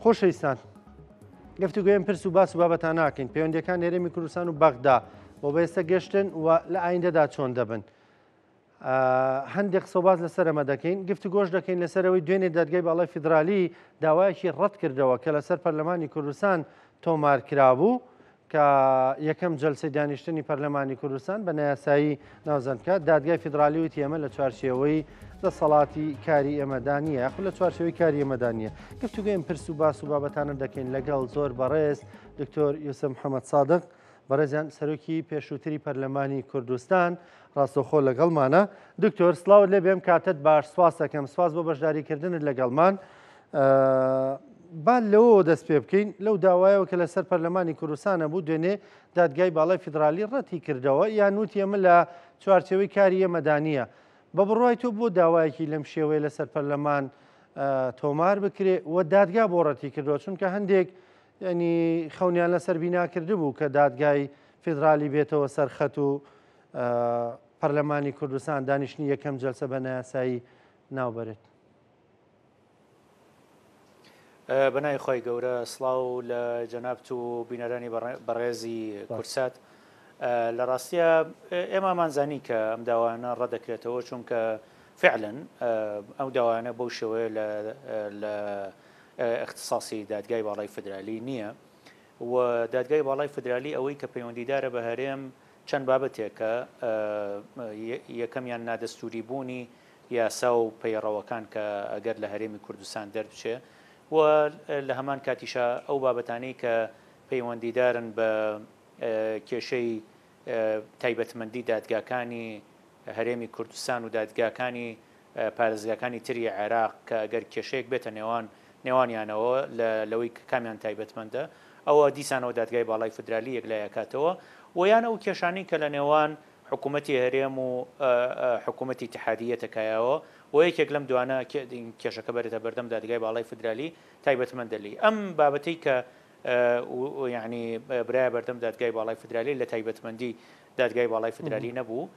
خۆشەویستان گفتوگوێم پرس و باس و بابەتان ناکەین پەیوەندیەکان هێرێمی کوردستان و بەغدا بۆ بەێستا گەشتن و لە ئایندەدا چۆن دەبن. هەندێک سەباز لەسەر ئەمە دەکەین گفتوگۆش دەکەین لەسەرەوەی دوێنێ دادگای باڵای فیدرالی داوایەکی ڕەت کردەوە کە لەسەر پەرلەمانی کوردستان تۆمار کرابوو کە یەکەم جەلسەی دانیشتنی پەرلەمانی کوردستان بە نایاسایی ناوزەندکە دادگای فیدرالی وتی ئەمە لە چوارچێوەی دەسەڵاتی کاری ئێمەدا نیە یاخود لە چوارچێوەی کاری ئێمەدا نیە. گفتوگوێم پرس و باس و بابەتانە دەکەین لەگەڵ زۆر بەڕێز دکتۆر یوسف محەممەد سادق بەڕێزیان سەرۆکی پێشووتری پەرلەمانی کوردستان ڕاستەوخۆ لەگەڵمانە. دکتۆر سلااوت لێ بێم کاتت باش سواس دەکەم سواس بۆ بەشداریکردنت لەگەڵمان. با لەوە دەست پێ بکەین لەو داوایەوە کە لەسەر پەرلەمانی کوردستانە بوو دوێنێ دادگای باڵای فیدرالی ڕەتی کردەوە یان وتی ئەمە لە چوارچێوەی کاری ئێمەدا نیە. بە بڕوای تۆ بۆ داوایەکی لەم شێوەیە لەسەر پەرلەمان تۆمار بکرێ و دادگا بۆ ڕەتی کردەوە چونکە هەندێک ینی خەونیان لەسەر بیناکرده بوو کە دادگای فیدرالی بێتەوە سەرخەت و پەرلەمانی کوردستان دانیشتنی یەکەم جەلسە بە نایاسایی ناوبەرێت. بەنای خۆی گەورە سڵاو لە جەنابەت و بینەرانی بەڕێزی کورسات. لە ڕاستیە ئێمەمانزانی کە ئەم داوانە ڕەدەکرێتەوە چونکە فعلەن ئەو داوانە بەو شێوەیە لە اختصاصی دادگای باڵای فیدرالی نییە و دادگای باڵای فیدرالی ئەوەی کە پەیوەندیدارە بە هەرێم چەند بابەتێکە یەکەمیان نادەستوری بوونی یاسا و پەیڕەوەکان کە ئەگەر لە هەرێمی کوردستان دەربچێ و لە هەمان کاتیشە ئەو بابەتانەی کە پەیوەندیدارن بە کێشەی تایبەتمەندی دادگاکانی هەرێمی کوردستان و دادگاکانی پارێزگاکانی تری عێراق کە ئەگەر کێشەیەک بێتە نێوانیانەوە لەوەی کامیان تایبەتمەندە ئەوە دیسانەوە دادگای باڵای فیدرالی یەک لایەکاتەوە و یان ئەو کێشانەی کە لە نێوان حکوومەتی هەرێم و حکوومەتی اتحادیە تکایەوە و یەکێک لەم دوانە کێشەکە بەرێتە بەردەم دادگای باڵای فیدرالی تایبەتمەندەلی ئەم بابەتەی کە یعنی برایە بەردەم دادگای باڵای فیدرالی لە تایبەتمەندی دادگای باڵای فیدرالی نەبوو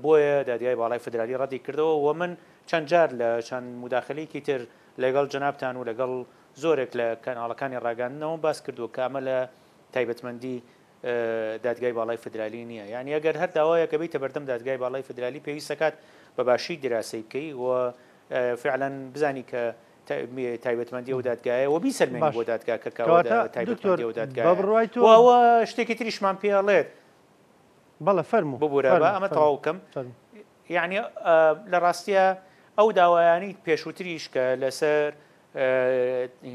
بۆیە دادگای باڵای فیدرالی ڕەتی کردەوە و من چەند جار لە چەند مداخلەیەکی تر لەگەڵ جەنابتان و لەگەڵ زۆرێک لە کەناڵەکانی ڕاگەاندنەوە باس کردووە کە ئەمە لە تایبەتمەندی دادگای باڵای فیدرالی نییە. یعنی ئەگەر هەر داوایەکە بیتە بەردەم دادگای باڵای فیدرالی پێویستەکات بەباشی دراسی بکەی و فعلەن بزانی کە تایبەتمەندی و دادگایە و بیسەلمێنی بۆ دادگاکەکەوە تایبەتمەندی و دادگایەوە شتێکی تریشمان پێڵێت بەڵە فەرموو ببوورە بە ئەمە تەواو بکەم. یعنی لە ڕاستیە ئەو داوایانی پێشووتریش کە لەسەر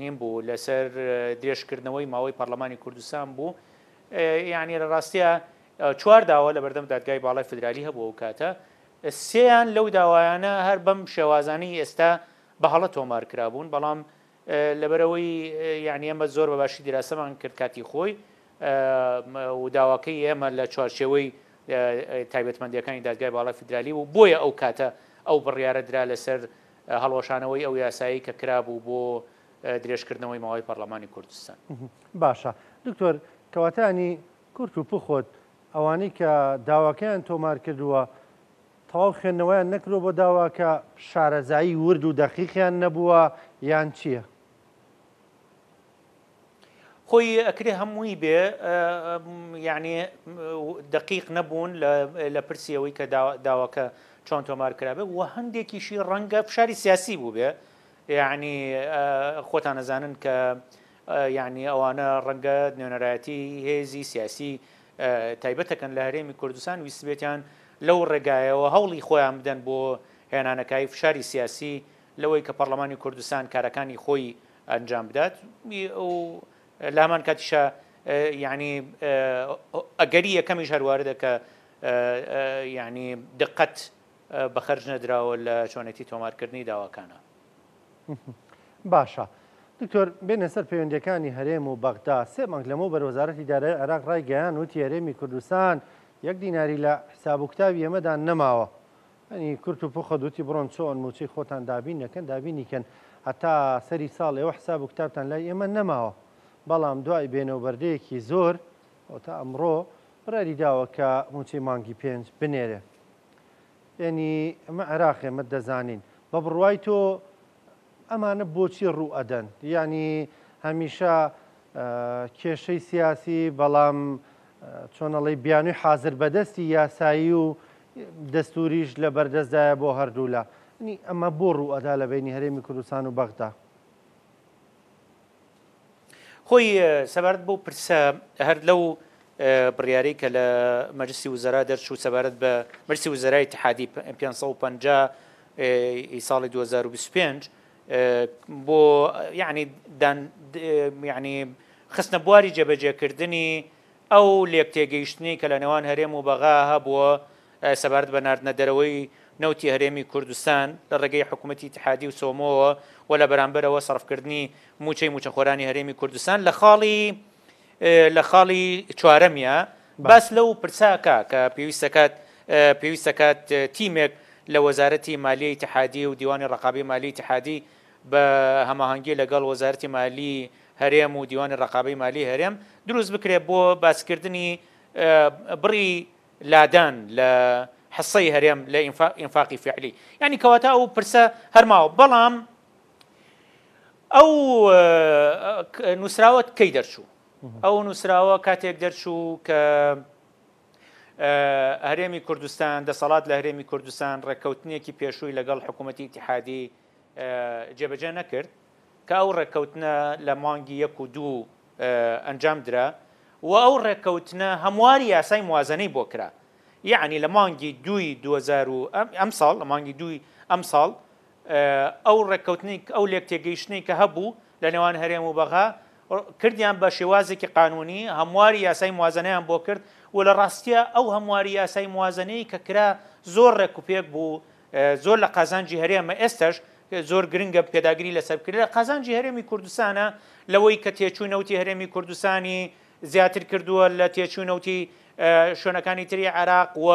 هیم بوو لەسەر درێژکردنەوەی ماوەی پەرلەمانی کوردستان بوو یعنی لە ڕاستیە چوار داوا لە بەردەم دادگای باڵای فیدرالی هەبوو ئەو کاتە سێیان لەو داوایانە هەر بەم شێوازانی ئێستا بە هەڵە تۆمار کرابوون بەڵام لەبەرەوەی یعنی ئەمە زۆر بەباشی دراسەمان کرد کاتی خۆی و داواکەی ئێمە لە چوارچێوەی تایبەتمەندیەکانی دادگای باڵای فیدرالی و بۆیە ئەو کاتە ئەو بڕیارە درا لەسەر هەڵۆشانەوەی ئەو یاسایی کە کرابوو بۆ درێژکردنەوەی ماوەی پەرلەمانی کوردستان. باشە دکتۆر کەواتانی کورت و پخۆت ئەوانەی کە داواکەیان تۆمار کردووە تەواو خوێندنەوەیان نەکرۆ بۆ داواکە شارەزایی ورد و دەقیقیان نەبووە یان چییە؟ خۆی ئەکرێ هەمووی بێ یعنی دقیق نەبوون لە پرسیەوەی کە داواکە چۆن تۆمار کرابێ و هەندێکیشی ڕەنگە فشاری سیاسی بوو بێ یعنی خۆتان نەزانن کە یعنی ئەوانە ڕەنگە نوێنەرایەتی هێزی سیاسی تایبەتەکەن لە هەرێمی کوردستان ویستبێتیان لەو ڕێگایەوە هەوڵی خۆیان بدەن بۆ هێنانەکەی فشاری سیاسی لەوەی کە پەرلەمانی کوردستان کارەکانی خۆی ئەنجام بدات و لامان کاتیشە یعنی ئەگەری یەکەمیش هەروارە کە یعنی دقت بەخەرج نەدراوە لە چۆنێتی تۆمارکردنی داواکانە. باشە دکتۆر بێنە سەر پەیوەندیەکانی هەرێم و بەغدا سێ مانگ لەمەوە بەرەوەزارەتی دارایی عێراق ڕایگەیان وتی هەرێمی کوردستان یەک دیناری لە حساب و کتابی ئێمەدا نەماوە ئەنی کورت و پوخە دوتی بڕۆن چۆن موچەی خۆتان دابین نەکەن دابینیکەن هەتا سەری ساڵ ئێوە حساب و کتابتان لای ئێمە نەماوە بەڵام دوای بێنەوبەردەیەکی زۆر تا ئەمڕۆ بڕاری داوە کە موچەی مانگی 5 بنێرێ. یعنی ئەمە عێراق ئێمە دەزانین بە بڕوای تۆ ئەمانە بۆچی ڕوو ئەدەن یعنی هەمیشە کێشەی سیاسی بەڵام چۆنەڵی بیانووی حاضر بەدەستی یاسایی و دەستوریش لە بەردەستدایە بۆ هەردوولا ئەمە بۆ ڕوو ئەدا لە بینی هەرێمی کوردستان و بەغدا. خۆی سەبارەت بۆ پرسە هەر لەو بڕیارەی کە لە مەجلیسی وزەرا دەرچوو سەبارەت بە مەجلیسی وزەرای اتحادی 550 ساڵی 2025 بۆ یعنی خستنە بواری جێبەجێکردنی ئەو لێک تێگەیشتنی کە لە نێوان هەرێم و بەغا هەبووە سەبارەت بە ناردنە دەرەوەی نەوتی هەرێمی کوردستان لە ڕێگەی حکوومەتی اتحادی و سۆمۆوە و لە بەرامبەرەوە سەرفکردنی موچەی موچەخۆرانی هەرێمی کوردستان لە خاڵی چوارەمیە باس لەو پرساکە کە پێویستەکات تیمێک لە وەزارەتی مالیە اتحادی و دیوانی ڕقابی مالی اتحادی بە هەماهەنگی لەگەڵ وەزارەتی مالی هەرێم و دیوانی ڕقابی مالی هەرێم دروست بکرێت بۆ باسکردنی بڕی لادان لە حسەی هەرێم لە ئینفاقی فعلی یعنی کەواتە ئەو پرسە هەرماوە بەڵام ئەو نووسراوە کەی دەرچوو ئەو نووسراوە کاتێک دەرچوو کە هەرێمی کوردستان دەسەڵات لە هەرێمی کوردستان ڕێککەوتنێکی پێشووی لەگەڵ حکوومەتی اتحادی جێبەجێ نەکرد کە ئەو ڕێککەوتنە لە مانگی 1 و 2 ئەنجام درا و ئەو ڕێککەوتنە هەمواری یاسای موازنەی بۆ کرا یعنی لە مانگی 2 ئەم ساڵ لە مانگی 2 ئەم ساڵ ئەو ڕێککەوتنی ئەو لێک تێگەیشتنی کە هەبوو لە نێوان هەرێم و بەغا کردیان بە شێوازێکی قانونی هەمواری یاسای موازنەیان بۆ کرد و لە ڕاستیە ئەو هەمواری یاسای موازنەی کە کرا زۆر ڕێک و پێک بوو زۆر لە قازانجی هەرێمە ئێستش زۆر گرنگە پێداگیری لەسەرکرد لە قازانجی هەرێمی کوردستانە لەوەی کە تێچووی نەوتی هەرێمی کوردستانی زیاتر کردووە لە تێچووی نەوتی شوێنەکانی تری عێراق و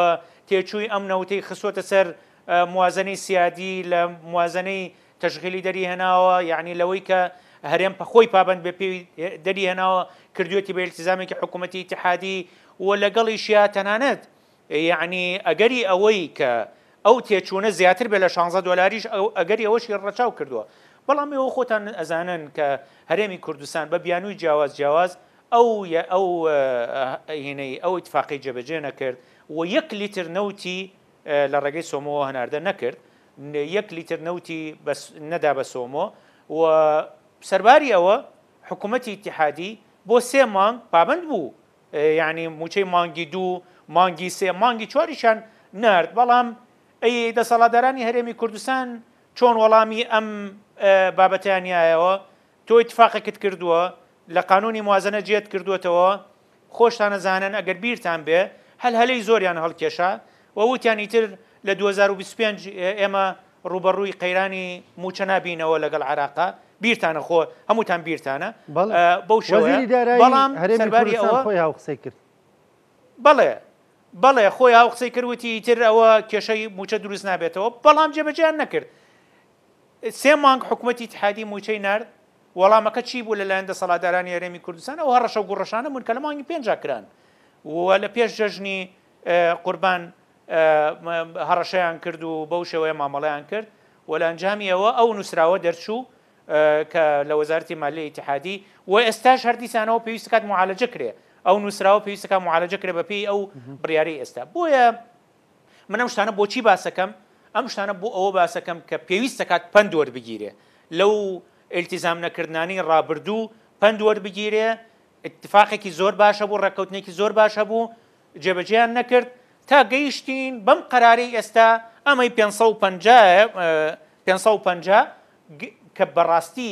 تێچووی ئەم نەوتەی خستوۆتە سەر موازنەی سیادی لە موازنەی تەشغیلی دەری هێناوە یعنی لەوەی کە هەرێم خۆی پابند بە پێی دەری هێناوە کردوێتی بە ئیلتیزامێکی حکوومەتی اتحادی و لەگەڵیشیا تەنانەت یعنی ئەگەری ئەوەی کە ئەو تێچوونە زیاتر بێ لە 16 دۆلاریش ئەگەری ئەوەشی ڕەچاو کردووە بەڵام ئێوە خۆتان ئەزانن کە هەرێمی کوردستان بە بیانووی جیاواز ئەو هینەی ئەو ئیتفاقی جێبەجێ نەکرد و 1 لیتر نەوتی لە ڕێگەی سۆمۆوە هەناردە نەکرد 1 لیتر نەوتی نەدا بە سۆمۆ و سەرباری ئەوە حکوومەتی اتحادی بۆ 3 مانگ پابند بوو یعنی موچەی مانگی 2 مانگی 3 مانگی 4یشان نرد بەڵام ئەی دەسەڵاتدارانی هەرێمی کوردستان چۆن وەڵامی ئەم بابەتیانایەوە تۆ ئیتفاقێکت کردووە لە قانونی موازنە جێت کردوێتەوە خۆشتان نەزانن ئەگەر بیرتان بێ هەلهەلەی زۆریان هەڵکێشا و وتیان ئیتر لە 2025 ئێمە ڕوبەڕووی قەیرانی موچە نابینەوە لەگەڵ عێراقا بیرتانە خۆ هەمووتان بیرتانە بەو شێوەیە بەڵام سەرباری ئەوە خۆی هاوقسەی کرد بەڵێ خۆی هاو قسەی کردوتی تر ئەوە کێشەی موچە دروست نابێتەوە بەڵام جێبەجێیان نەکرد 3 مانگ حکوومەتی اتحادی موچەی نرد وەڵامەکە چی بوو لەلایەن دەسەڵاتدارانی هەرێمی کوردستان ئەو هەڕەشە و گوڕەشانە بوون کە لە مانگی 5 کران و لە پێش جەژنی قوربان هەڕەشەیان کرد و بەو شێوەیە مامەڵەیان کرد و لە ئەنجامی ئەوە ئەو نووسراوە دەرچوو کە لە وەزارەتی مالیە اتحادی و ئێستاش هەردیسانەوە پێویست کات معالەجە کرێ ئەو نووسراوە پێویستەکە معالەجە کرێ بەپێی ئەو بڕیارەی ئێستا بۆیە من ئەم شتانە بۆچی باسەکەم ئەم شتانە بۆ ئەوە باسەکەم کە پێویستە کات پند وەربگیرێ لەو ئیلتیزام نەکردانی ڕابردوو پند وەربگیرێ اتفاقێکی زۆر باشە بوو ڕێککەوتنێکی زۆر باشە بوو جێبەجێیان نەکرد تا گەیشتین بەم قەرارەی ئێستا ئەمەی 550 کە بەڕاستی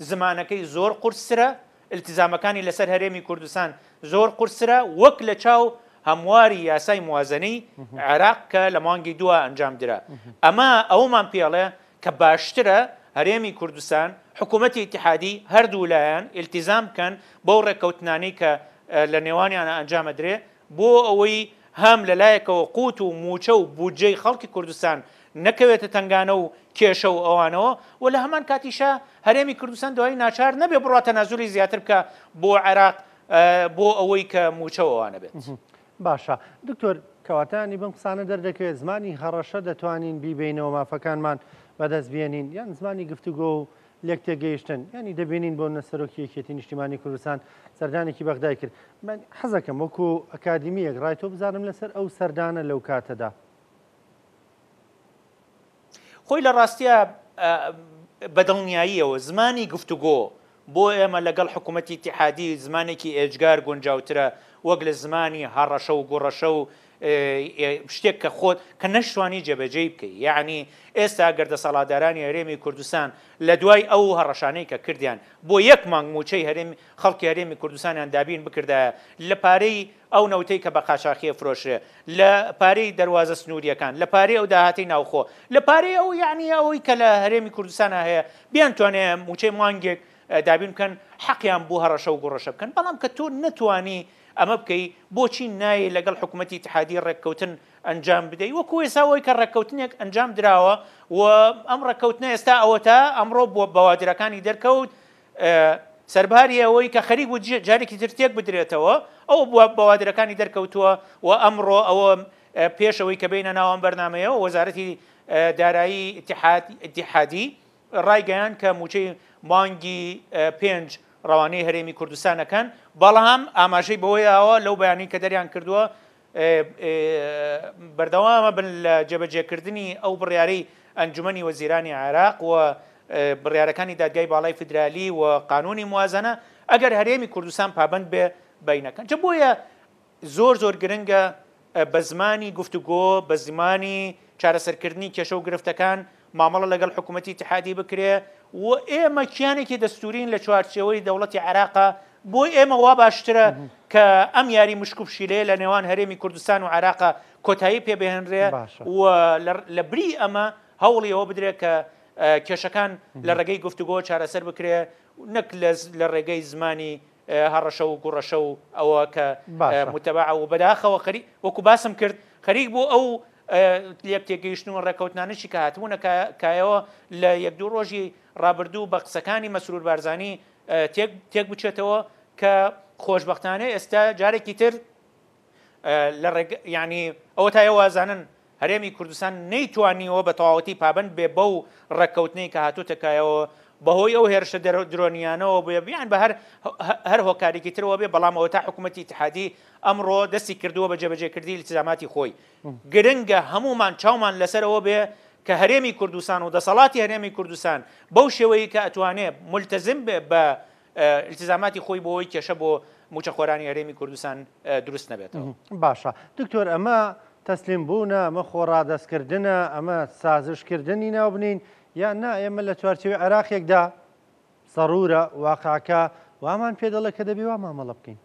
زمانەکەی زۆر قورسرە التزامەکانی لەسەر هەرێمی کوردستان زۆر قورسرە وەک لە چاو هەمواری یاسای موازنەی عێراق کە لە مانگی 2 ئەنجام درا ئەمە ئەومان پێڵێ کە باشترە هەرێمی کوردستان حکوومەتی اتحادی هەردوو لایەن التزام بکەن بەو ڕێککەوتنانەی کە لە نێوانیانە ئەنجامە درێ بۆ ئەوەی هەم لەلایەکەوە قوت و موچە و بودجەی خەڵکی کوردستان نەکەوێتە تنگانە و کێشە و ئەوانەوە و لە هەمان کاتیشە هەرێمی کوردستان دوای ناچار نەبێ بڕاتە نازوری زیاتر بکە بۆ عێراق بۆ ئەوەی کە موچەوەوانە بێت. باشە دکتۆر کەواتانی بم قسانە دەردەکەوێت زمانی هەڕەشە دەتوانین بیبینەوە مافەکانمان بەدەست بێنین یان زمانی گفتوگۆ و لێک تێگەیشتن ینی دەبینین بۆ نەسەرۆکی یەکێتی نیشتیمانی کوردستان سەردانێکی بەغدای کرد من حەزەکەم وەکو ئەکادیمیەک ڕای تۆ بزانم لەسەر ئەو سەردانە لەو کاتەدا خۆی لە ڕاستیە بەدڵنیاییەوە زمانی گفتوگۆ بۆ ئێمە لەگەڵ حکوومەتی اتحادی زمانێکی ئێجگار گونجاوترە وەک لە زمانی هەڕەشە و گوڕەشە و شتێک کە خۆت کە نەشتوانی جێبەجێ بکەی یعنی ئێستا گەردەسەڵاتدارانی هەرێمی کوردستان لە دوای ئەو هەڕەشانەی کە کردیان بۆ یەک مانگ موچەی خەڵکی هەرێمی کوردستانیان دابین بکردایە لە پارەی ئەو نەوتەی کە بە قاچاقیە فرۆشرێ لە پارەی دەواازە سنووریەکان لە پارەی ئەو داهاتی ناوخۆ لە پارەی ئەو یعنی ئەوەی کە لە هەرێمی کوردستانە هەیە بیان توانێت موچەی مانگێک دابین بکەن حەقیان بوو هەڕەشە و گوڕەشە بکەن بەڵام کە تۆ نەتوانی ئەمە بکەی بۆچی نایە لەگەڵ حکوومەتی اتحادی ڕێککەوتن ئەنجام بدەیت وەکو ئێساەوەی کە ڕێککەوتنێک ئەنجام درراوە و ئەم ڕێککەوتنە ئێستا ئەوەتە ئەمڕۆ بۆ بەوادرەکانی دەرکەوت سەرباری ئەوەی کە خەریک و جارێکی ترتێک بدرێتەوە ئەو بەوادرەکانی دەرکەوتووە و ئەمڕۆ ئەوە پێشەوەی کە بینە ناوان بەرنمەیە و وەزارەتی دارایی اتحادی ڕایگەیان کە موچەی مانگی 5 ڕەوانەی هەرێمی کوردستانەکەن بەڵام ئاماژەی بەوەیەوە لەو بەیانی کە دەریان کردووە بەردەوامە بن لە جێبەجێکردنی ئەو بڕیارەی ئەنجومەنی وەزیرانی عێراق و بڕیارەکانی دادگای باڵای فدرالی و قانونی موازنە ئەگەر هەرێمی کوردستان پابند بێ بینەکەن چ بۆیە زۆر گرنگە بە زمانی گفتوگۆ بە زمانی چارەسەرکردنی کێشە و گرفتەکان مامەڵە لەگەڵ حکوومەتی اتحادی بکرێ و ئێمە کیانێکی دەستورین لە چوارچێوەی دەوڵەتی عێراقا بۆی ئێمە وا باشترە کە ئەم یاری مشکوبشیلەیە لە نێوان هەرێمی کوردستان و عێراقا کۆتایی پێبهێنرێ و لە بری ئەمە هەوڵی ئەوە بدرێت کە کێشەکان لە ڕێگەی گفتوگۆ چارەسەر بکرێ نەک لە ڕێگەی زمانی هەڕەشە و گوڕەشە و ئەوە کە متەبع و بەداخەوە خەریک وەکو باسم کرد خەریک بۆ ئەو لێک تێگەیشتن و ڕێکەوتنانشی کە هاتوونە کایەوە لە یەک دوو ڕۆژی ڕابردوو بە قسەکانی مەسرور بارزانی تێک بچێتەوە کە خۆشببختانە ئێستا جارێکی تر لە ینی ئەوە تا ئێوازانن هەرێمی کوردستان نەیتوانیەوە بە تەواوەتی پابند بێ بەو ڕێککەوتنەی کە هاتووتەکایەوە بەهۆی ئەو هێرشە درۆنیانەوە بێ بیان بە هەر هۆکارێکی ترەوە بێ بەڵام ئەوە تا حکوومەتی اتحادی ئەمڕۆ دەستی کردووە بە جێبەجێکردی التزاماتی خۆی گرنگە هەمومان چاومان لەسەرەوە بێ کە هەرێمی کوردستان و دەسەڵاتی هەرێمی کوردستان بەو شێوەیە کە ئەتوانێت ملتەزم بێ بە التزاماتی خۆی بۆەوەی کێشە بۆ موچەخۆرانی هەرێمی کوردستان دروست نەبێتەوە باشە دکتۆر ئەمە تەسلیم بوونە ئەمە خۆڕادەستکردنە ئەمە سازشکردنی ناو بنین یان نا ئێمە لە چوارچێوەی عێراقێکدا سەڕورە واقعەکە وامان پێ دەڵێ کە دەبێ وا مامەڵە بکەین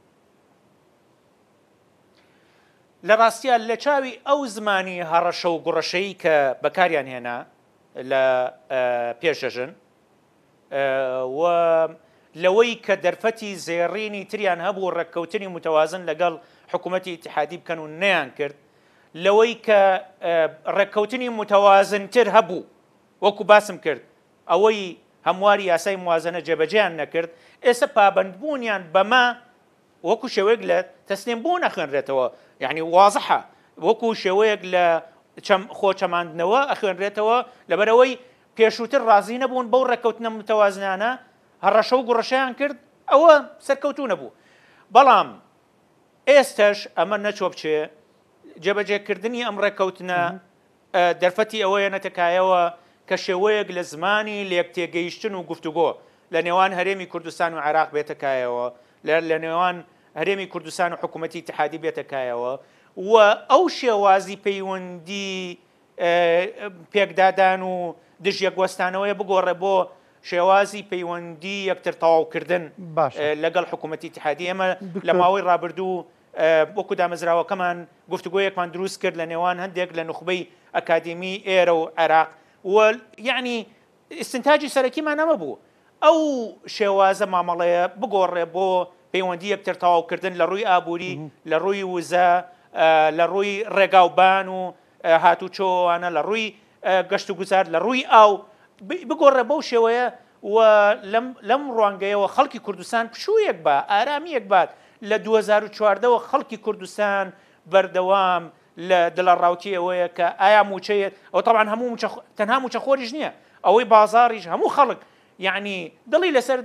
لە ڕاستیان لە چاوی ئەو زمانی هەڕەشە و گوڕەشەی کە بەکاریان هێنا لە پێشەژن و لەوەی کە دەرفەتی زێڕینی تریان هەبوو ڕێککەوتنی متەوازن لەگەڵ حکوومەتی اتحادی بکەن و نەیان کرد لەوەی کە ڕێککەوتنی متەوازنتر هەبوو وەکو باسم کرد ئەوەی هەمواری یاسای موازنە جێبەجێیان نەکرد ئێستا پابندبوونیان بەما وەکو شێوەیەک لە تەسلیم بوو نەخوێنرێتەوە یعنی وازحە وەکو شێوەیەک لە خۆچەماندنەوە ئەخوێنرێتەوە لەبەرەوەی پێشووتر ڕازی نەبوون بەو ڕێککەوتنە متەوازنانە هەڕەشە و گوڕەشەیان کرد ئەوە سەرکەوتوو نەبوو بەڵام ئێستش ئەمە نەچۆ بچێ جێبەجێکردنی ئەم ڕێککەوتنە دەرفەتی ئەوەیە نەتەکایەوە کە شێوەیەک لە زمانی لێک تێگەیشتن و گفتوگۆ لە نێوان هەرێمی کوردستان و عێراق بێتەکایەوە لە نێوان هەرێمی کوردستان و حکوومەتی اتحادی بێتەکایەوە و ئەو شێوازی پەیوەندی پێکدادان و دژیەکوەستانەوەی بگۆڕێ بۆ شێوازی پەیوەندی یەکتر تەواوکردن لەگەڵ حکوومەتی اتحادی ئێمە لە ماوەی ڕابردوو وەکو دامەزراوەکەمان گفتوگۆیەکمان دروست کرد لە نێوان هەندێک لە نخبەی ئەکادمی ئێرە و عێراق یعنی ئستنتاجی سەرەکیمان ئەمە بوو ئەو شێوازە مامەڵەیە بگۆڕێ بۆ پەیوەندی یەکتر تەواوکردن لە ڕووی ئابووری لە ڕووی وزە لە ڕووی ڕێگاوبان و هاتوچۆوانە لە ڕووی گەشت و گوزار لە ڕووی ئاو بگۆڕێ بەو شێوەیە و لەم ڕوانگەیەوە خەڵکی کوردستان پشوویەک بە ئارامیەک بات لە 2014ەوە خەڵکی کوردستان بەردەوام لە دڵەڕاوتی ئەوەیە کە ئایا موچەیە ئەو تەڵان هەموو تەنها موچەخۆریش نییە ئەوەی بازاڕیش هەموو خەڵک یعنی دڵی لەسەر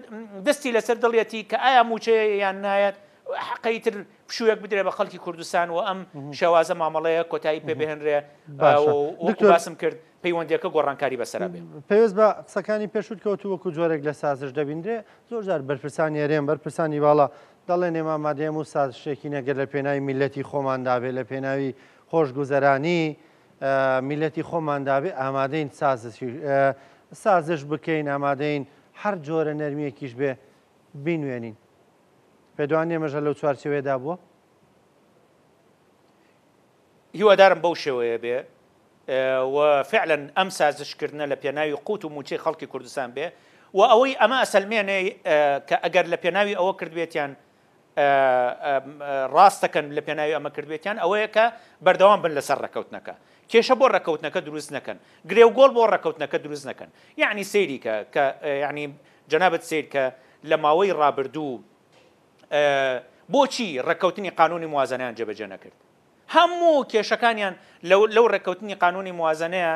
دەستی لەسەر دڵێتی کە ئایا موچەیان نایەت حقیتر پشوویەک بدرێ بە خەڵکی کوردستان و ئەم شێوازە مامەڵەیە کۆتایی پێ بهێنرێ وەکو باسم کرد پەیوەندیەکە گۆڕانکاری بەسەرا بێ. پێویست بە قسەکانی پێشوت کەوتو وەکو جۆرێک لە سازش دەبیندرێ زۆر جار بەرپرسانی هەرێم بەرپرسانی باڵا دەڵێن ئێمە ئامادەیەم و سازشێکی نەگەر لە پێناوی میلەتی خۆماندابێ لە پێناوی خۆشگوزەرانی میلەتی خۆماندابێ ئامادەین سازش بکەین ئامادەین هەر جۆرە نەرمیەکیش بێ بینوێنین. پێدوان ئێمەژە لەو چوارچێوەیەدا بووە؟ هیوادارم بەو شێوەیە بێ و فعلا ئەم سازشکردنە لە پێناوی قوت و موچەی خەڵکی کوردستان بێ و ئەوەی ئەمە ئەسەلمێنێ کە ئەگەر لە پێناوی ئەوە کردوێتیان ڕاستەکەن لە پێناوی ئەمە کردوێتیان ئەوەیە کە بەردەوام بن لەسەر ڕێکەوتنەکە کێشە بۆ ڕێکەوتنەکە دروست نەکەن گرێوگۆڵ بۆ ڕێکەوتنەکە دروست نەکەن یعنی سەیری کە یعنی جەنابەت سیر کە لە ماوەی ڕابردوو بۆچی ڕێکەوتنی قانونی موازنەیان جێبەجێ نەکرد هەموو کێشەکانیان لەو ڕێکەوتنی قانونی موازنەیە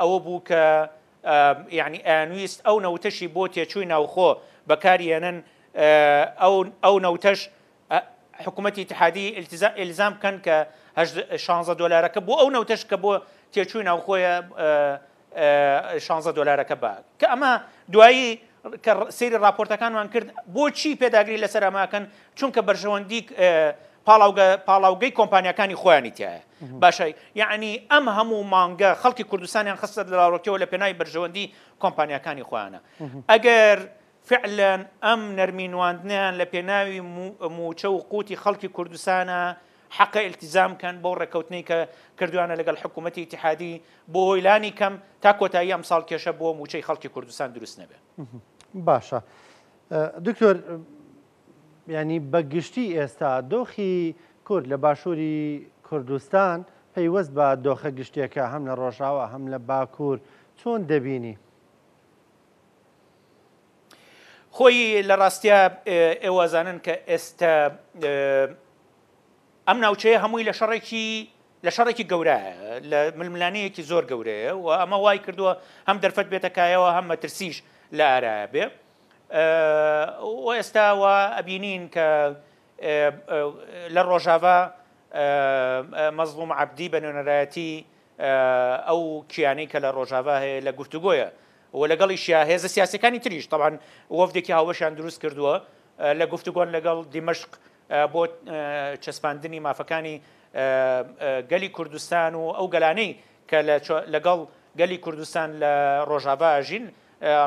ئەوە بوو کە یعنی ئەنویست ئەو نەوتەشی بۆ تێچووی ناوخۆ بەکارهێنن ئەو نەوتەش حکوومەتی اتحادی ئیلزام بکەن کە $16 بۆ ئەو نەوتەش کە بۆ تێچووی ناوخۆیە $16 بە کە ئەمە دوایی کە سەیری راپۆرتەکانمان کرد بۆچی پێداگری لەسەر ئەماکەن چونکە بەرژەوەندی پاڵاوگەی کۆمپانیەکانی خۆیانی تایە باشە یعنی ئەم هەموو مانگە خەڵکی کوردستانیان خستە لەڕۆکەوە لە پێناوی بەرژەوەندی کۆمپانیەکانی خۆیانە ئەگەر فعلا ئەم نەرمینواندنیان لە پێناوی موچە و قوتی خەڵکی کوردستانە حق التزام کەن بۆ ڕێکەوتنی کە کردوانە لەگەڵ حکوومەتی اتحادی بۆ هۆیلانی کەم تا کۆتایی ئەم ساڵ کێشە بۆ موچەی خەڵکی کوردستان دروست نەبێت. باشە دکتۆر ینی بەگشتی ئێستا دۆخی کورد لە باشووری کوردستان پەیوەست بە دۆخە گشتیەکە هەم لە ڕۆژاوە هەم لە باکوور چۆن دەبینی؟ خۆی لە ڕاستیە ئێوەزانن کە ئێستا ئەم ناوچەیە هەمووی لە شەڕێکی گەورەیە لە ململانەیەکی زۆر گەورەیە و ئەمە وای کردووە هەم دەرفەت بێتەکایەوە هەم مەترسیش لە ئارایە بێ و ئێستاوە ئەبینین کە لە ڕۆژاوا مەزلوم عەبدی بە نوێنەرایەتی ئەو کیانەی کە لە ڕۆژاوا هەیە لە گفتوگۆیە و لەگەڵیشیا هێزە سیاسەکانی تریش طبعاً وەفدێکی هاوبەشیان دروست کردووە لە گفتوگۆن لەگەڵ دیمەشق بۆ چەسپاندنی مافەکانی گەلی کوردستان و ئەو گەلانەی کە لەگەڵ گەلی کوردستان لە ڕۆژاوا ئاژین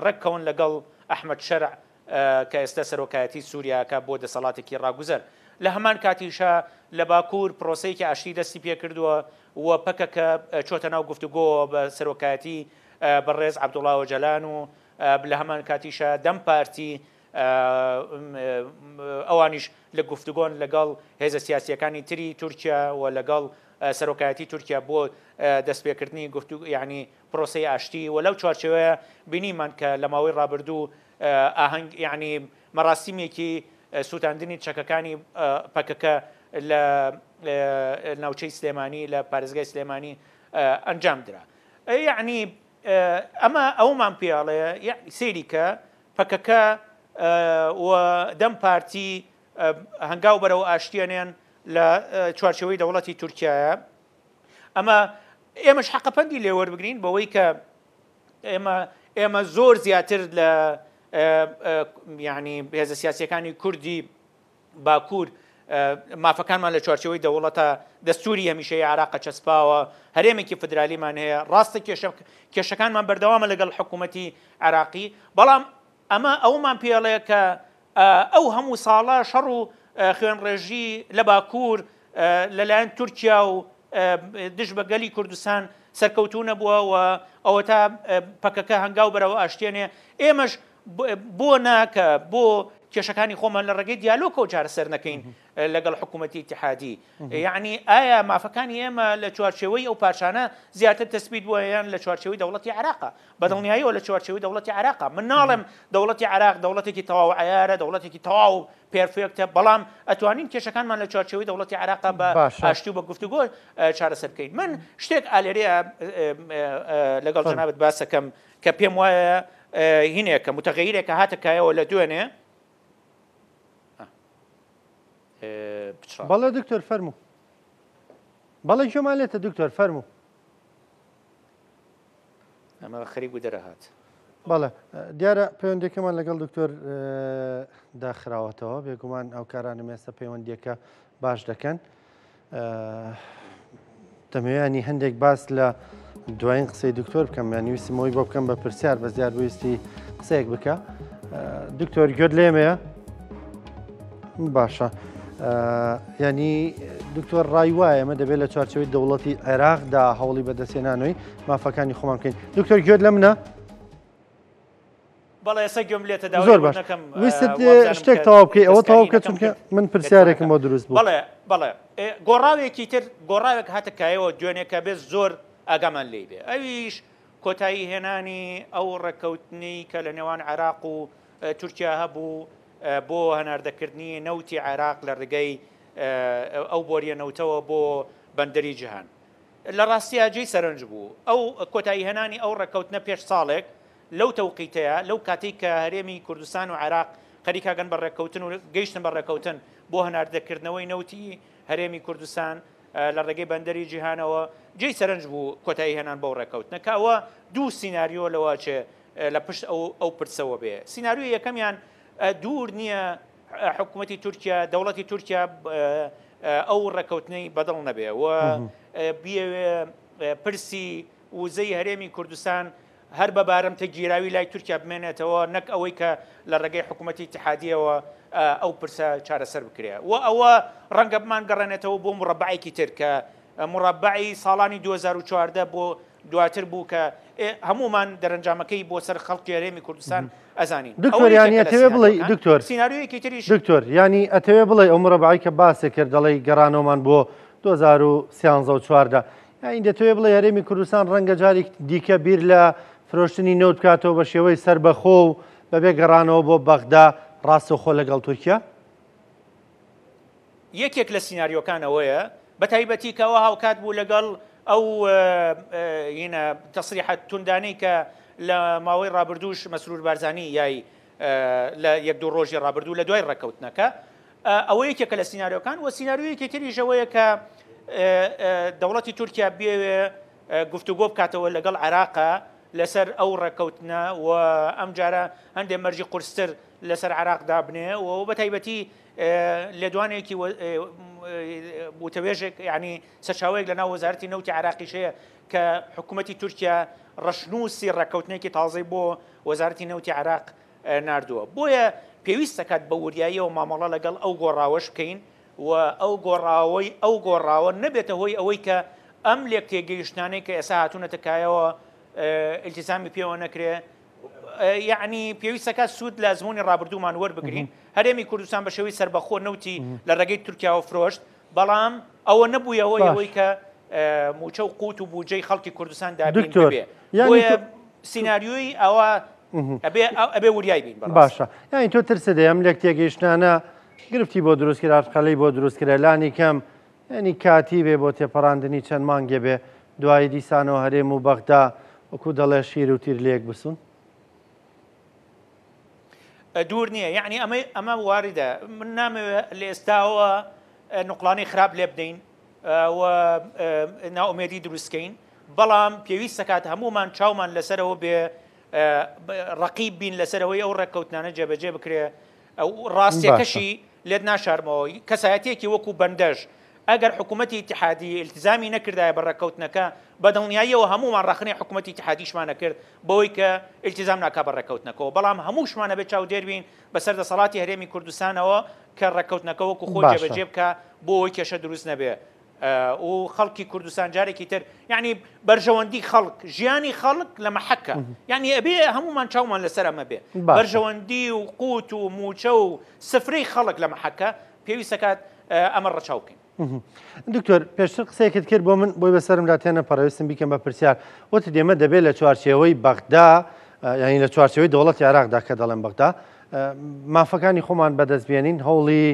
ڕێککەون لەگەڵ ئەحمەد شەرع کە ئێستا سەرۆکایەتی سووریاکە بۆ دەسەڵاتێکی ڕاگوزەر لە هەمان کاتیشە لە باکوور پرۆسەیەکی ئاشتی دەستی پێ کردووە و پەکەکە چۆتە ناو گفتوگۆ بە سەرۆکایەتی بەڕێز عەبدوڵڵا وەجەلان و لە هەمان کاتیشە دەم پارتی ئەوانیش لە گفتوگۆن لەگەڵ هێزە سیاسیەکانی تری تورکیا و لەگەڵ سەرۆکایەتی تورکیا بۆ دەستپێکردنی یعنی پرۆسەی ئاشتی و لەو چوارچێوەیە بینیمان کە لە ماوەی ڕابردوو ئاهەنگ یعنی مەراسیمێکی سووتاندنی چەکەکانی پەکەکە لە ناوچەی سلێمانی لە پارێزگای سلێمانی ئەنجام درا یعنی ئەمە ئەومان پێڵەیە سێری کە پەکەکە و دەم پارتی هەنگاو بەرەوە ئاشتیانیان لە چوارچێوەی دەوڵەتی تورکیایە ئەمە ئێمەش حەقەپەندی لێوەربگرین بەوەی کە ئێمە زۆر زیاتر لە یعنی هێزە سیاسیەکانی کوردی باکوور مافەکانمان لە چوارچێوەی دەوڵەتە دەستوری هەمیشەی عراقە چەسپاوە هەرێمێکی فدرالیمان هەیە ڕاستە کێشەکانمان بەردەوامە لەگەڵ حکوومەتی عراقی بەڵام ئەمە ئەومان پێڵەیە کە ئەو هەموو ساڵە شەڕ و خوێنڕێژی لە باکوور لەلایەن تورکیا و دژ بە گەلی کوردستان سەرکەوتوو نەبووە و ئەوە تا پەکەکە هەنگاو بەرەوە ئاشتێنێ ئێمەش بۆ ناکە بۆ کێشەکانی خۆمان لە ڕێگەی دیالۆگەوە چارەسەر نەکەین لەگەڵ حکوومەتی اتحادی یعنی ئایا مافەکانی ئێمە لە چوارچێوەی ئەو پاشانە زیاتر تەسبیت بووە یان لە چوارچێوەی دەوڵەتی عراقە بەدڵنیاییەوە لە چوارچێوەی دەوڵەتی عراقە من ناڵێم دەوڵەتی عراق دەوڵەتێکی تەواو عیارە دەوڵەتێکی تەواو پێرفێکتە بەڵام ئەتوانین کێشەکانمان لە چوارچێوەی دەوڵەتی عراقە بە ئاشتی و بە گفتوگۆ چارەسەر بکەین من شتێک ئالێرەیە لەگەڵ جەنابەت باس دەکەم کە پێم وایە هینێکە متغیرێکە هاتەکایەوە لە دوێنێ بەڵێ دکتۆر فەرموو بەڵێ گوێمان لێتە دکتۆر فەرموو ئەمە خەریک بوو دەرەهات بەڵێ دیارە پەیوەندێکەمان لەگەڵ دکتۆر داخراوەتەوە بێگومان ئەو کارانە مێستا پەیوەندیەکە باش دەکەن دەمەوێنی هەندێک باس لە دوایین قسەی دکتۆر بکەم یانویستمەوەی بۆ بکەم بە پرسیار بە زیاد ویستی قسەیەک بکە دکتۆر گوێت لێمەیە باشە ینی دکتۆر ڕای وایە ئەمە دەبێت لە چوارچەوەی دەوڵەتی عێراقدا هەوڵی بەدەستێنانەوەی مافەکانی خۆمان بکەین دکتۆر گوێت لە منە بەڵێ ئێستا گوێم لێتە زۆر باش ویست شتێک تەواو بکەی ئەوە تەواو بکە چونکە من پرسیارێکم بۆ دروست بوو بەڵێ گۆڕاوێکی تر گۆڕاوێک هاتەکایەوە دوێنێکە بێت زۆر ئاگامان لێ بێ ئەویش کۆتایی هێنانی ئەو ڕێکەوتنی کە لە نێوان عێراق و تورکیا هەبوو بۆ هەناردەکردنی نەوتی عێراق لە ڕێگەی ئەو بۆریە نەوتەوە بۆ بەندەری جیهان لە ڕاستیە جێی سەرنج بوو ئەو کۆتایی هێنانی ئەو ڕێکەوتنە پێش ساڵێک لەو تەوقیتەیە لەو کاتێک کە هەرێمی کوردستان و عێراق خەریکاگەن بە ڕێکەوتن و گەیشتن بە ڕێکەوتن بۆ هەناردەکردنەوەی نەوتی هەرێمی کوردستان لە ڕێگەی بەندەری جیهانەوە جێی سەرنج بوو کۆتایی هێنان بەو ڕێکەوتنەکە ئەوە دوو سیناریۆ لەواچێ لە پشت ئەو پرسەوە بێ سیناریۆ یەکەمیان دوور نییە حکوومەتی تورکیا دەوڵەتی تورکیا ئەو ڕێکەوتنەی بەدڵ نەبێ و بیەوێ پرسی وزەی هەرێمی کوردستان هەر بە بارەمتە گیراوی لای تورکیا بمێنێتەوە نەک ئەوەی کە لە ڕێگەی حکوومەتی اتحادیەوە ئەو پرسە چارەسەر بکرێ و ئەوە ڕەنگە بمان گەڕێنێتەوە بۆ مڕەبعێکی تر کە مڕەبعی ساڵانی 2014 بۆ دواتر بوو کە هەمومان دەرەنجامەکەی بۆ سەر خەڵکی هەرێمی کوردستان ئەزانین دکتۆر ینی ئەتەوێ بڵێ دکتۆر سیناریۆیەکی تریش دکتۆر ینی ئەتەوێ بڵێ ئەو مڕەبعی کە باسێ کرد دەڵێی گەڕانەوەمان بۆ 2013 یانی دەتەوێ بڵێ هەرێمی کوردستان ڕەنگە جارێک دیکە بیر لە فرۆشتنی نەوت بکاتەوە بە شێوەی سربەخۆ و بەبێ گەڕانەوە بۆ بەغدا ڕاستەوخۆ لەگەڵ تورکیا یەکێک لە سیناریۆکانەوەیە بە تایبەتی کەەوە هاوکات بوو لەگەڵ ئەو تەسریحەت توندانەی کە لە ماوەی ڕابردووش مەسرور بارزانی یای لە یەک دوو ڕۆژی ڕابردوو لە دوای ڕێکەوتنەکە ئەوە یەکێکە لە سیناریۆکان و سیناریۆیەکی تریژەوەیە کە دەوڵەتی تورکیا بێوێ گفتوگۆ بکاتەوە لەگەڵ عێراقا لەسەر ئەو ڕێکەوتنە و ئەم جارە هەندێک مەرجی قورستر لەسەر عێراقدا بنێ و بە تایبەتی لێدوانێکی بوتەوێژێک ینی سەرچاوەیەک لە ناو وەزارەتی نەوتی عێراقیشەیە کە حکوومەتی تورکیا ڕەشنووسی ڕێکەوتنێکی تازەی بۆ وەزارەتی نەوتی عێراق ناردووە بۆیە پێویستە کات بە وریاییەوە مامەڵە لەگەڵ ئەو گۆڕاوەش بکەین و ئەو گۆڕاوە نەبێتە هۆی ئەوەی کە ئەم لێک تێگەیشتانەی کە ئێستا هاتوونەتەکایەوە التزامی پێوە نەکرێ یعنی پێویستەکە سوود لە زمانی ڕابردوومان وەربگرین هەرێمی کوردستان بە شێوەی سربەخۆ نەوتی لە ڕێگەی تورکیاوە فرۆشت بەڵام ئەوە نەبوویەوەی ئەوەی کە موچە و قوت و بوجەی خەڵکی کوردستان دابین بێ بۆیە سیناریۆی ئەوە ئەبێ وریای بین باشە یانی تۆ ترسە دەیەم لێک تێگەیشتانە گرفتی بۆ دروستکرا قەلەی بۆ دروستکرا لانی کەم ینی کاتی بێ بۆ تێپەڕاندنی چەند مانگێ بێ دوای دیسانەوە هەرێم و بەغدا وەکو دەڵێ شیر و تیر لێک بسون دوور نییە یعنی ئەمە واردە من نامەوێت لە ئێستاەوە نوقلانی خراپ لێ بدەین و ناومێدی دروستکەین بەڵام پێویستە کات هەمومان چاومان لەسەرەوە بێ ڕقیب بین لەسەرەوەی ئەو ڕێکەوتنانە جێبەجێ بکرێ ڕاستیەکەشی لێت ناشارمەوەی کەسایەتێکی وەکو بەندەژ ئەگەر حکوومەتی اتحادی التزامی نەکردایە بە ڕێکەوتنەکە بەدڵنیاییەوە هەمومان ڕاخنەی حکوومەتی اتحادیشمانە کرد بەوەی کە التزام ناکا بە ڕێکەوتنەکەەوە بەڵام هەمووشمانە بێت چاو دێربین بەسەر دەسەڵاتی هەرێمی کوردستانەوە کە ڕێکەوتنەکە وەکو خۆی جێبەجێ بکە بۆ ئەوەی کێشە دروست نەبێ و خەڵکی کوردستان جارێکی تر یعنی بەرژەوەندی خەڵک ژیانی خەڵک لە مەحەکە یعنی ئەبێ هەمومان چاومان لەسەر ئەمە بێ بەرژەوەندی و قوت و موچە و سفرەی خەڵک لە مەحەکە پێویستە کات ئەمە ڕەچاو بکەین دکتۆر پێشتر قسەیەکت کرد بۆ من بۆی بەسەرمدا تێنە پەڕەویستم بیکەم بە پرسیار وتی دێمە دەبێت لە چوارچێوەی بەغدا ینی لە چوارچێوەی دەوڵەتی عێراقدا کە دەڵێن بەغدا مافەکانی خۆمان بەدەستبێنین هەوڵی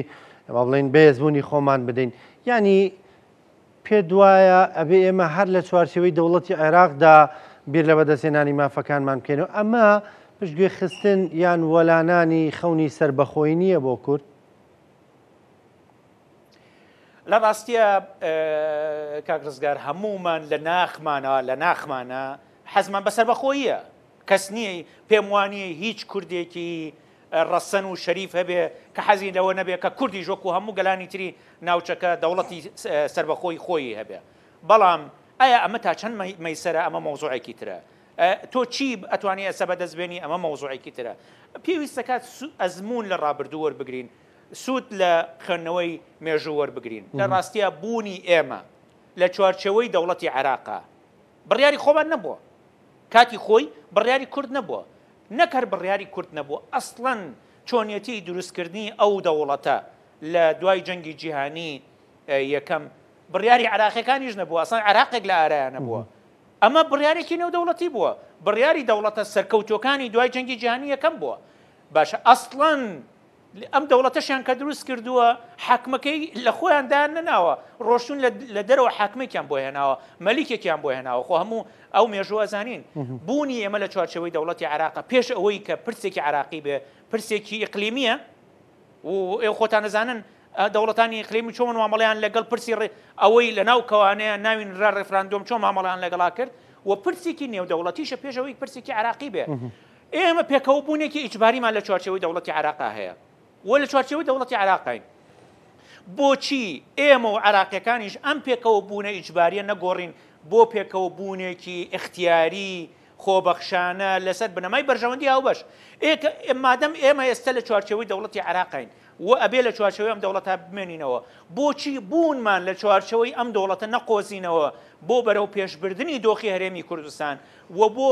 بڵێن بێزبوونی خۆمان بدەین ینی پێ دوایە ئەبێ ئێمە هەر لە چوارچێوەی دەوڵەتی عێراقدا بیر لە بەدەستێنانی مافەکانمان بکەینەوە ئەمە پشتگوێ خستن یان وەلانانی خەونی سربەخۆی نییە بۆ کورد؟ لە ڕاستیە کاک ڕزگار هەمومان لە ناخمانە حەزمان بەسەر بەخۆیە. کەس نییە پێم وانە هیچ کوردێکی ڕەسەن و شەریف هەبێ کە حەزی لەوە نەبێ کە کوردی ژۆک و هەموو گەلانی تری ناوچەکە دەوڵەتی سربەخۆی خۆی هەبێ. بەڵام ئایا ئەمە تا چەند مەیسەرە؟ ئەمە مەوزوعێکی ترە. تۆ چی ئەتوانێت ئەسە بەدەستبێنی؟ ئەمە مەوزوعێکی ترە. پێویستەکات ئەزمون لە ڕابردوو وەربگرین، سوود لە خوێندنەوەی مێژوو وەربگرین. لە ڕاستیە بوونی ئێمە لە چوارچەوەی دەوڵەتی عێراقا بڕیاری خۆمان نەبووە، کاتی خۆی بڕیاری کورد نەبووە، نەکەر بڕیاری کورد نەبووە. ئەسڵەن چۆنیەتی دروستکردنی ئەو دەوڵەتە لە دوای جەنگی جیهانی یەکەم بڕیاری عێراقیەکانیش نەبووە، ئەسڵەن عێراقێک لە ئارایە نەبووە. ئەمە بڕیارێکی نێودەوڵەتی بووە، بڕیاری دەوڵەتە سەرکەوتوەکانی دوای جەنگی جیهانی یەکەم بووە. باشە ئەسڵەن ئەم دەوڵەتەشیان کە دروست کردووە حاکمەکەی لە خۆیاندا نەناوە، ڕۆشتون لە دەرەوە حاکمێکیان بۆ هێناوە، مەلیکێکیان بۆ هێناوە. خۆ هەموو ئەو مێژووە زانین بوونی ئێمە لە چوارچەوەی دەوڵەتی عێراقا پێش ئەوەی کە پرسێکی عێراقی بێ پرسێکی ئیقلیمیە و ئێوە خۆتان نەزانن دەوڵەتانی ئیقلیمی چۆن مامەڵەیان لەگەڵ پرسی ئەوەی لە ناو کەوانەیە ناوین ڕێفراندۆم چۆن مامەڵیان لەگەڵا کرد و پرسێکی نێودەوڵەتیشە پێش ئەوەی پرسێکی عێراقی بێ. ئێمە پێکەوە بوونێکی ئیجباریمان لە چوارچەوەی دەوڵەتی عێراقا هەیە و لە چوارچەوەی دەوڵەتی عێراقین. بۆچی ئێمە و عێراقیەکانیش ئەم پێکەوە بوونە ئیجباریە نەگۆڕین بۆ پێکەوە بوونێکی اختیاری خۆبەخشانە لەسەر بنەمای بەرژەوەندی هاوبەش؟ مادەم ئێمە ئێستا لە چوارچەوەی دەوڵەتی عێراقین و ئەبێ لە چوارچەوەی ئەم دەوڵەتە بمێنینەوە، بۆچی بوونمان لە چوارچەوەی ئەم دەوڵەتە نەقۆزینەوە بۆ بەرەو پێشبردننی دۆخی هەرێمی کوردستان و بۆ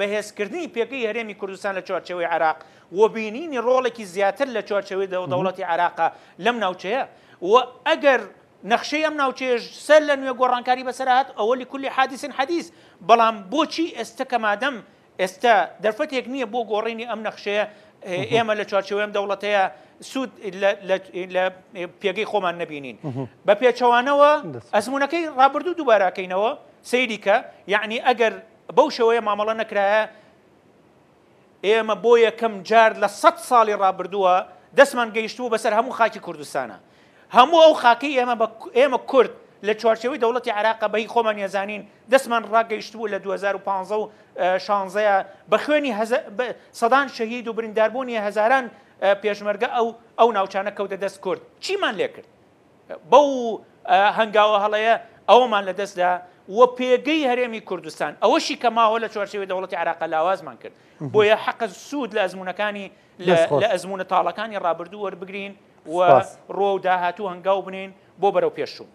بەهێزکردنی پێکەی هەرێمی کوردستان لە چوارچەوەی عێراق و بینینی ڕۆڵێکی زیاتر لە چوارچەوەی دەوڵەتی عێراقا لەم ناوچەیە؟ و ئەگەر نەخشەی ئەم ناوچێژ سەر لە نوێ گۆڕانکاری بەسەرهات ئەوە لكل حادث حديث. بەڵام بۆچی ئێستا کە مادەم ئێستا دەرفەتێک نییە بۆ گۆڕینی ئەم نەخشەیە ئێمە لە چوارچەوەی ئەم دەوڵەتەیە سوود لە پێگەی خۆمان نەبینین؟ بە پێچەوانەوە ئەزمونونەکەی ڕابردوو دووباراکەینەوە سەیریکە، یعنی ئەگەر بەو شەوەیە مامەڵە نەکرایە ئێمە بۆ یەکەم جار لە 100 ساڵی ڕابردووە دەستمان گەیشتووە بەسەر هەموو خاکی کوردستانە. هەموو ئەو خاکی ئێمە کورد لە چوارچەوەی دەوڵەتی عێراقا بەهی خۆمان ێزانین دەستمان ڕاگەیشتووە لە 2015 بە خوێنی سەدان شەهید و برینداربوونی هەزاران پێشمەرگە ئەو ناوچانە کەوتە دەست کورد. چیمان لێ کرد؟ بەو هەنگاوە هەڵەیە ئەوەمان لە دەستدا و پێگەی هەرێمی کوردستان ئەوەشی کە ماوە لە چوارچەوەی دەوڵەتی عێراقا لاوازمان کرد. بۆیە حەقە سوود لە ئەزمونونەکانی لە ئەزمونە تاڵەکانی ڕابردوو وەربگرین و ڕۆ و داهاتوو هەنگاو بنین بۆ بەرەو پێشوو.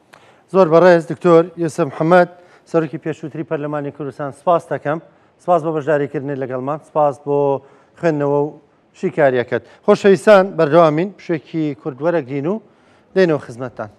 زۆر بەڕێز دکتۆر یوسف محەممەد سەرۆکی پێشووتری پەرلەمانی کوردستان، سپاس دەکەم. سپاس بۆ بەشداریکردنی لەگەڵمان، سپاس بۆ خوێندنەوە و شیکاریەکەت. خۆشەویستان بەردەوامین پشێکی کوردوەرەگرین و دێنەوە خزمەتتان.